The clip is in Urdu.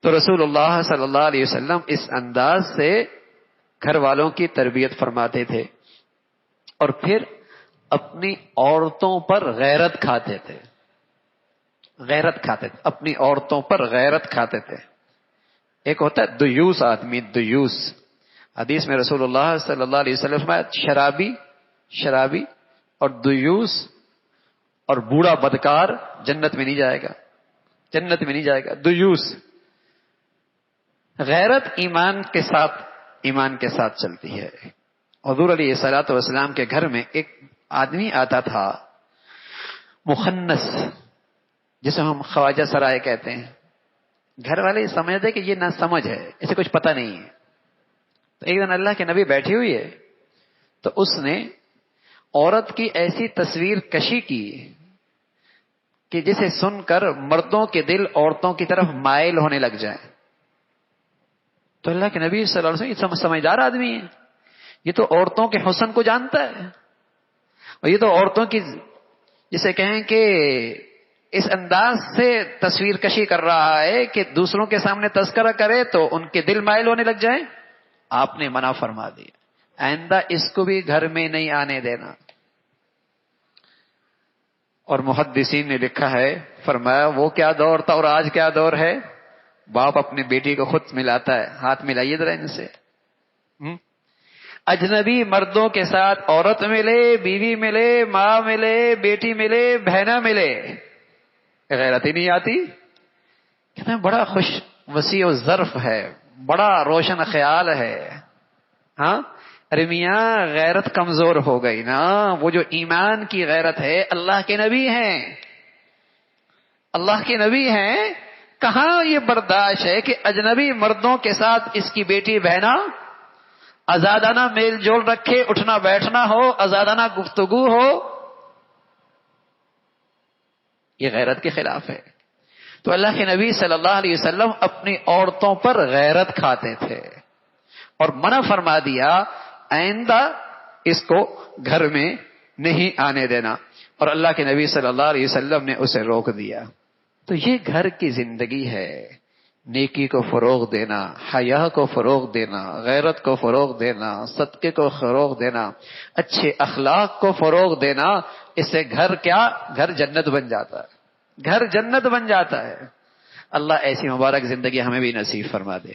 تو رسول اللہ صلی اللہ علیہ وسلم اس انداز سے گھر والوں کی تربیت فرماتے تھے، اور پھر اپنی عورتوں پر غیرت کھاتے تھے، غیرت کھاتے تھے، اپنی عورتوں پر غیرت کھاتے تھے۔ ایک ہوتا ہے دیوس آدمی، دیوس، حدیث میں رسول اللہ صلی اللہ علیہ وسلم شرابی اور دیوس اور بوڑھا بدکار جنت میں نہیں جائے گا، جنت میں نہیں جائے گا۔ دیوس، غیرت ایمان کے ساتھ چلتی ہے۔ حضور علیہ الصلوۃ والسلام کے گھر میں ایک آدمی آتا تھا مخنث، جسے ہم خواجہ سرائے کہتے ہیں۔ گھر والے سمجھتے کہ یہ نہ سمجھ ہے، اسے کچھ پتہ نہیں ہے۔ تو ایک دن اللہ کے نبی بیٹھی ہوئی ہے، تو اس نے عورت کی ایسی تصویر کشی کی کہ جسے سن کر مردوں کے دل عورتوں کی طرف مائل ہونے لگ جائیں۔ تو اللہ کے نبی صلی اللہ علیہ وسلم یہ سمجھدار آدمی ہے، یہ تو عورتوں کے حسن کو جانتا ہے، اور یہ تو عورتوں کی جسے کہیں کہ اس انداز سے تصویر کشی کر رہا ہے کہ دوسروں کے سامنے تذکرہ کرے تو ان کے دل مائل ہونے لگ جائیں۔ آپ نے منع فرما دیا، آئندہ اس کو بھی گھر میں نہیں آنے دینا۔ اور محدثین نے لکھا ہے، فرمایا وہ کیا دور تھا اور آج کیا دور ہے۔ باپ اپنی بیٹی کو خود ملاتا ہے، ہاتھ ملائیے ذرا ان سے۔ اجنبی مردوں کے ساتھ عورت ملے، بیوی ملے، ماں ملے، بیٹی ملے، بہنا ملے، غیرت ہی نہیں آتی۔ کتنا بڑا خوش وسیع و ظرف ہے، بڑا روشن خیال ہے۔ ہاں ارے میاں غیرت کمزور ہو گئی نا، وہ جو ایمان کی غیرت ہے، اللہ کے نبی ہیں، اللہ کے نبی ہیں، کہاں یہ برداشت ہے کہ اجنبی مردوں کے ساتھ اس کی بیٹی بہنا آزادانہ میل جول رکھے، اٹھنا بیٹھنا ہو، آزادانہ گفتگو ہو، یہ غیرت کے خلاف ہے۔ تو اللہ کے نبی صلی اللہ علیہ وسلم اپنی عورتوں پر غیرت کھاتے تھے اور منع فرما دیا، آئندہ اس کو گھر میں نہیں آنے دینا، اور اللہ کے نبی صلی اللہ علیہ وسلم نے اسے روک دیا۔ تو یہ گھر کی زندگی ہے، نیکی کو فروغ دینا، حیا کو فروغ دینا، غیرت کو فروغ دینا، صدقے کو فروغ دینا، اچھے اخلاق کو فروغ دینا۔ اس سے گھر جنت بن جاتا ہے، گھر جنت بن جاتا ہے۔ اللہ ایسی مبارک زندگی ہمیں بھی نصیب فرما دے۔